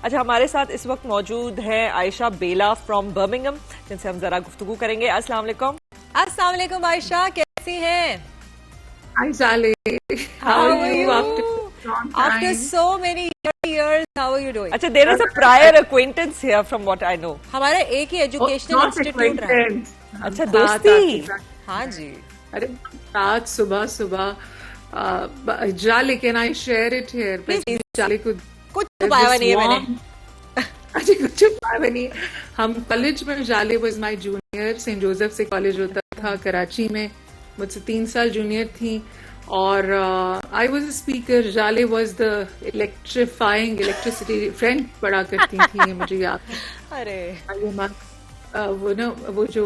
अच्छा, हमारे साथ इस वक्त मौजूद है आयशा बेला फ्रॉम बर्मिंघम, जिनसे हम जरा गुफ्तगू करेंगे। अस्सलाम वालेकुम। अस्सलाम वालेकुम आयशा, कैसी हैं? Hi Zale, how are you after so many years? How are you doing? अच्छा, there is a prior acquaintance here from what I know. हमारा एक ही एजुकेशनल इंस्टीट्यूट रहा है। अच्छा, दोस्ती। हाँ जी। अरे आज सुबह सुबह Jale, can I share it here? Jale को कुछ छुपाया हुआ नहीं है मैंने। अच्छा, कुछ छुपाया हुआ नहीं। हम कॉलेज में, जाले was my junior, Saint Joseph से कॉलेज होता था कराची में, मुझसे 3 साल जूनियर थी, और आई वाज अ स्पीकर। जाले वाज द इलेक्ट्रिसिटी फ्रेंड पढ़ा करती थी, मुझे याद है। अरे वो ना, वो जो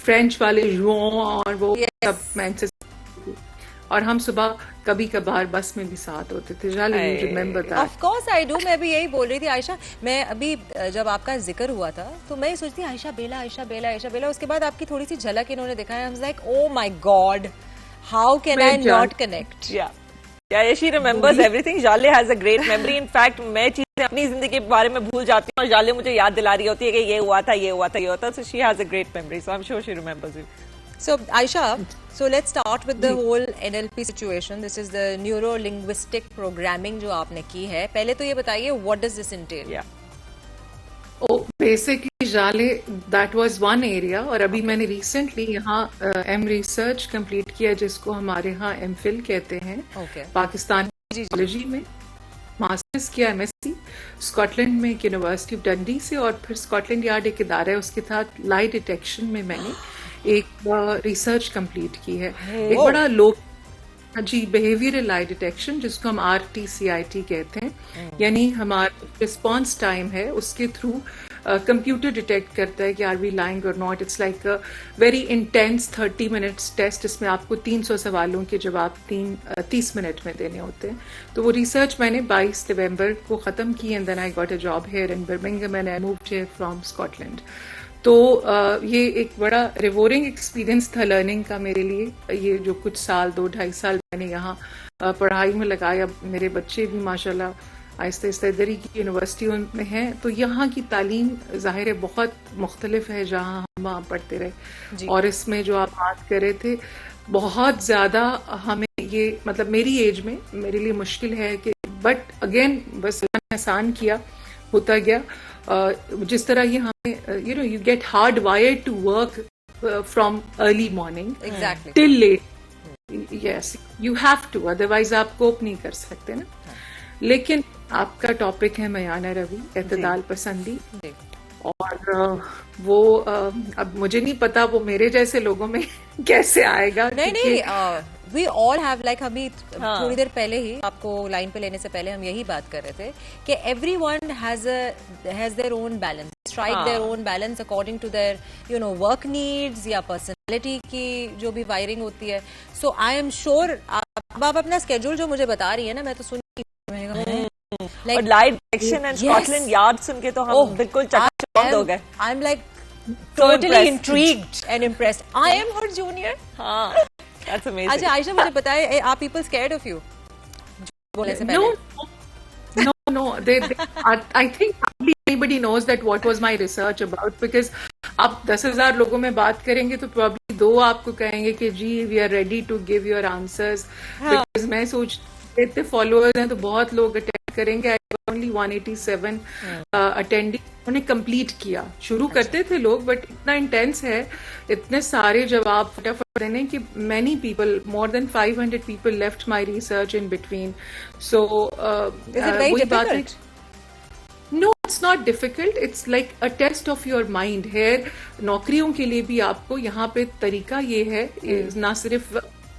फ्रेंच वाले जुओं और वो सब मैंने, और हम सुबह कभी कभार बस में भी साथ होते थे। जाले, you remember that? Of course I do. मैं भी यही बोल रही थी आयशा, मैं अभी जब आपका जिक्र हुआ था तो मैं सोचती आयशा बेला, आयशा बेला, आयशा बेला। उसके बाद आपकी थोड़ी सी झलक इन्होंने दिखाया। I was like, oh my God, how can I not connect? Yeah, she remembers everything. Jale has a great memory. In fact, मैं चीजें अपनी जिंदगी के बारे में भूल जाती हूँ और जाले मुझे याद दिला रही होती है कि ये हुआ था, ये हुआ था, ये हुआ था. So she has a great memory. So I'm sure she remembers you. So Aisha, so let's start with the whole NLP situation. This is the neuro-linguistic programming जो आपने की है. पहले तो ये बताइए, what does this entail? Yeah. Oh, basically जाले, that was one area. और अभी मैंने recently यहाँ M research complete किया, जिसको हमारे यहाँ MPhil कहते हैं. Okay. पाकिस्तान कॉलेजी में मास्टर्स किया, MSc स्कॉटलैंड में यूनिवर्सिटी ऑफ डंडी से, और फिर स्कॉटलैंड यार्ड एक इदारा है, उसके साथ लाई डिटेक्शन में मैंने एक रिसर्च कंप्लीट की है. एक बड़ा लोक जी, बिहेवियरल लाई डिटेक्शन, जिसको हम RTCIT कहते हैं. यानी हमारा रिस्पॉन्स टाइम है, उसके थ्रू कंप्यूटर डिटेक्ट करता है कि आर वी लाइंग और not. It's like a very intense 30 minutes test. इसमें आपको 300 सवालों के जवाब 30 मिनट में देने होते हैं. तो वो रिसर्च मैंने 22 नवंबर को ख़त्म की, and then I got a job here in Birmingham and I moved here from Scotland. तो ये एक बड़ा रिवॉर्डिंग एक्सपीरियंस था लर्निंग का मेरे लिए. ये जो कुछ साल, 2-2.5 साल मैंने यहाँ पढ़ाई में लगाया. मेरे बच्चे भी माशाल्लाह आहिस्ते आहिस्ते इधर ही की यूनिवर्सिटियों में हैं. तो यहाँ की तालीम ज़ाहिर है बहुत मुख्तलिफ है जहाँ हम वहाँ पढ़ते रहे. और इसमें जो आप बात कर रहे थे, बहुत ज़्यादा हमें ये, मतलब मेरी एज में मेरे लिए मुश्किल है कि, बट अगेन बस आसान किया, होता गया. जिस तरह ये हमें, you get hard wired to work from early morning till late. Yes, you have to, otherwise आप कोप नहीं कर सकते ना. लेकिन आपका टॉपिक है मयाना रवि, एतदाल पसंदी, और वो अब मुझे नहीं पता वो मेरे जैसे लोगों में कैसे आएगा. नहीं, we all have, like अभी थोड़ी देर पहले ही आपको लाइन पे लेने से पहले हम यही बात कर रहे थे कि everyone has their own balance, strike their own balance according to their work needs या personality की जो भी वायरिंग होती है. So I am sure आप अपना स्केड्यूल जो मुझे बता रही है ना, मैं तो सुन और light detection and Scotland Yard सुन के तो हम बिल्कुल चकाचौंध हो गए. I am like totally intrigued and impressed. I am her junior. हाँ, that's amazing. अच्छा आयशा, मुझे बताए, are people scared of you? बोलने से पहले. No. I think hardly anybody knows that what was my research about, because आप 10,000 लोगों में बात करेंगे तो probably 2 आपको कहेंगे कि जी we are ready to give your answers. Because मैं सोच, इतने फॉलोअर्स हैं तो बहुत लोग अटेंड करेंगे. ओनली 187 अटेंडिंग उन्होंने कंप्लीट किया. शुरू करते थे लोग, बट इतना इंटेंस है, इतने सारे जवाब फटाफट देने कि many people, more than 500 people left my research in between. So वही बात है. No, it's not difficult. It's like a test of your mind. हेयर नौकरियों के लिए भी आपको यहाँ पे तरीका ये है, ना सिर्फ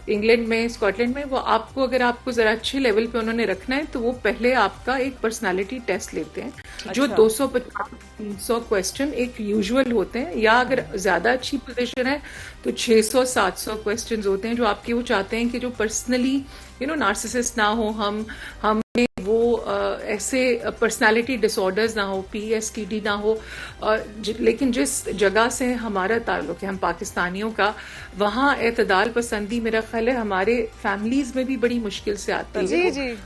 इंग्लैंड में, स्कॉटलैंड में, वो आपको, अगर आपको जरा अच्छे लेवल पे उन्होंने रखना है तो वो पहले आपका एक पर्सनालिटी टेस्ट लेते हैं. जो 250-300 क्वेश्चन एक यूजुअल होते हैं, या अगर ज्यादा अच्छी पोजीशन है तो 600-700 क्वेश्चंस होते हैं, जो आपके वो चाहते हैं कि जो पर्सनली नार्सिसिस्ट ना हो, हम वो ऐसे पर्सनालिटी डिसऑर्डर्स ना हो, PSTD ना हो. लेकिन जिस जगह से हमारा ताल्लुक है, हम पाकिस्तानियों का, वहाँ एतदाल पसंदी मेरा ख्याल है हमारे फैमिलीज में भी बड़ी मुश्किल से आती है.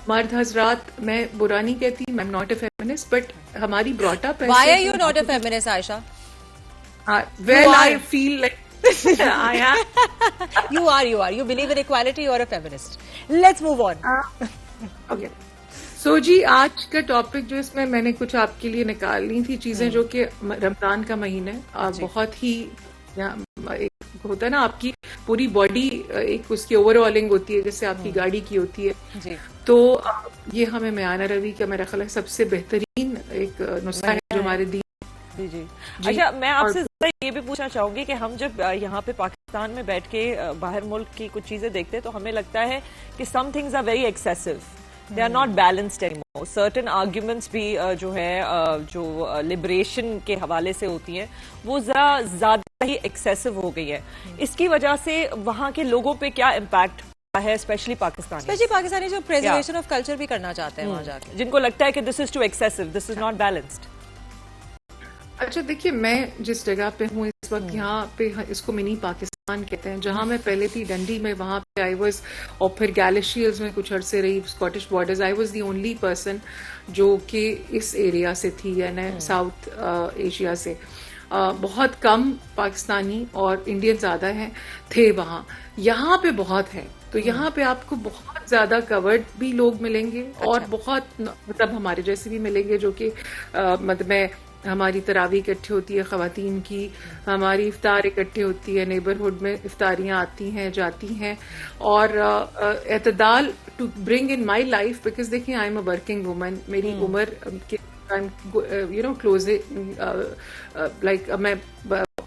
मर्द हजरात, मैं बुरा नहीं कहती, I am not a feminist, but हमारी brought up Why are you not a feminist, Aisha? Well I feel like I am You are. You believe in equality, you're a feminist. Let's move on. Okay. So जी, आज का topic जो इसमें मैंने कुछ आपके लिए निकालनी थी चीजें जो कि रमजान का महीना है, बहुत ही एक होता है ना, आपकी पूरी बॉडी एक उसकी ओवरऑलिंग होती है जैसे आपकी गाड़ी की होती है जी। तो ये हमें मयाना रवि का मेरा ख्याल है सबसे बेहतरीन एक नुस्खा है जो हमारे दीन। जी। अच्छा, मैं आपसे ये भी पूछना चाहूंगी कि हम जब यहाँ पे पाकिस्तान में बैठ के बाहर मुल्क की कुछ चीजें देखते हैं तो हमें लगता है कि some things are very excessive, they are not balanced anymore. Certain arguments भी जो है जो लिबरेशन के हवाले से होती हैं वो जरा ज्यादा ही एक्सेसिव हो गई है। इसकी वजह से वहाँ के लोगों पे क्या इम्पैक्ट है, स्पेशली पाकिस्तानी जो प्रेजर्वेशन ऑफ कल्चर भी करना चाहते हैं वहाँ जाके, जिनको लगता है कि this is too excessive, this is not balanced. अच्छा देखिए, मैं जिस जगह पे हूँ इस वक्त, यहाँ पे इसको मिनी पाकिस्तान कहते हैं। जहाँ मैं पहले थी डंडी में, वहाँ पे आई वाज, और फिर गैलिशियल्स में कुछ अरसे रही, Scottish borders, I was the only person जो कि इस एरिया से थी, यानी साउथ एशिया से। बहुत कम पाकिस्तानी और इंडियन ज्यादा हैं थे वहाँ। यहाँ पे बहुत है, तो यहाँ पे आपको बहुत ज्यादा कवर्ड भी लोग मिलेंगे और बहुत मतलब हमारे जैसे भी मिलेंगे जो कि मतलब मैं हमारी तरावी इकट्ठी होती है ख़वातीन की, हमारी इफ्तार इकट्ठी होती है, नेबरहुड में इफ्तारियाँ आती हैं जाती हैं, और एतदाल to bring in my life, because देखिए I am a working woman, मेरी उम्र के यू नो क्लोज लाइक मैं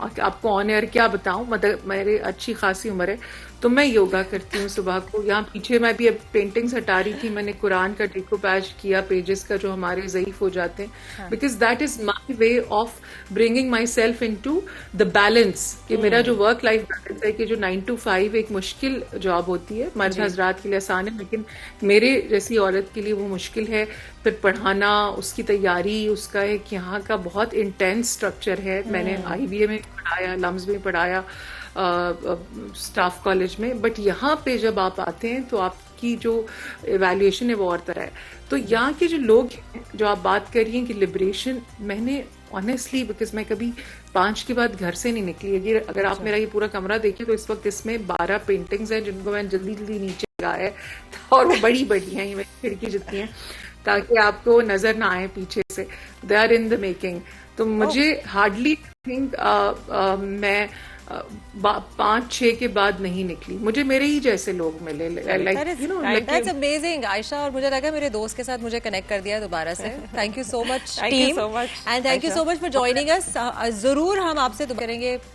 आपको ऑन एयर क्या बताऊं, मतलब मेरी अच्छी खासी उम्र है, तो मैं योगा करती हूँ सुबह को। यहाँ पीछे मैं भी अब पेंटिंग्स हटा रही थी, मैंने कुरान का डिकोपैच किया पेजेस का जो हमारे ज़ईफ हो जाते हैं, because that is my way of bringing myself into the balance. कि मेरा जो वर्क लाइफ बैलेंस है कि जो 9 to 5 एक मुश्किल जॉब होती है, मर्द हजरात के लिए आसान है, लेकिन मेरे जैसी औरत के लिए वो मुश्किल है। फिर पढ़ाना, उसकी तैयारी, उसका एक यहाँ का बहुत इंटेंस स्ट्रक्चर है। मैंने IBA में पढ़ाया, लम्स में पढ़ाया, स्टाफ कॉलेज में, बट यहाँ पे जब आप आते हैं तो आपकी जो एवेल्युएशन है वो और तरह है। तो यहाँ के जो लोग हैं, जो आप बात कर रही हैं कि लिबरेशन, मैंने ऑनेस्टली, बिकॉज मैं कभी 5 के बाद घर से नहीं निकली। अगर आप मेरा ये पूरा कमरा देखिए तो इस वक्त इसमें 12 पेंटिंग्स हैं जिनको मैंने जल्दी जल्दी नीचे लगाया है, और वो बड़ी बड़ी हैं, ये खिड़की जितनी है, ताकि आपको नजर ना आए पीछे से। They are in the making. तो मुझे हार्डली थिंक मैं 5-6 के बाद नहीं निकली, मुझे मेरे ही जैसे लोग मिले, like you know, that's amazing Ayesha. और मुझे लगा मेरे दोस्त के साथ मुझे कनेक्ट कर दिया दोबारा से। Thank you so much team, and thank you so much for joining us. जरूर हम आपसे करेंगे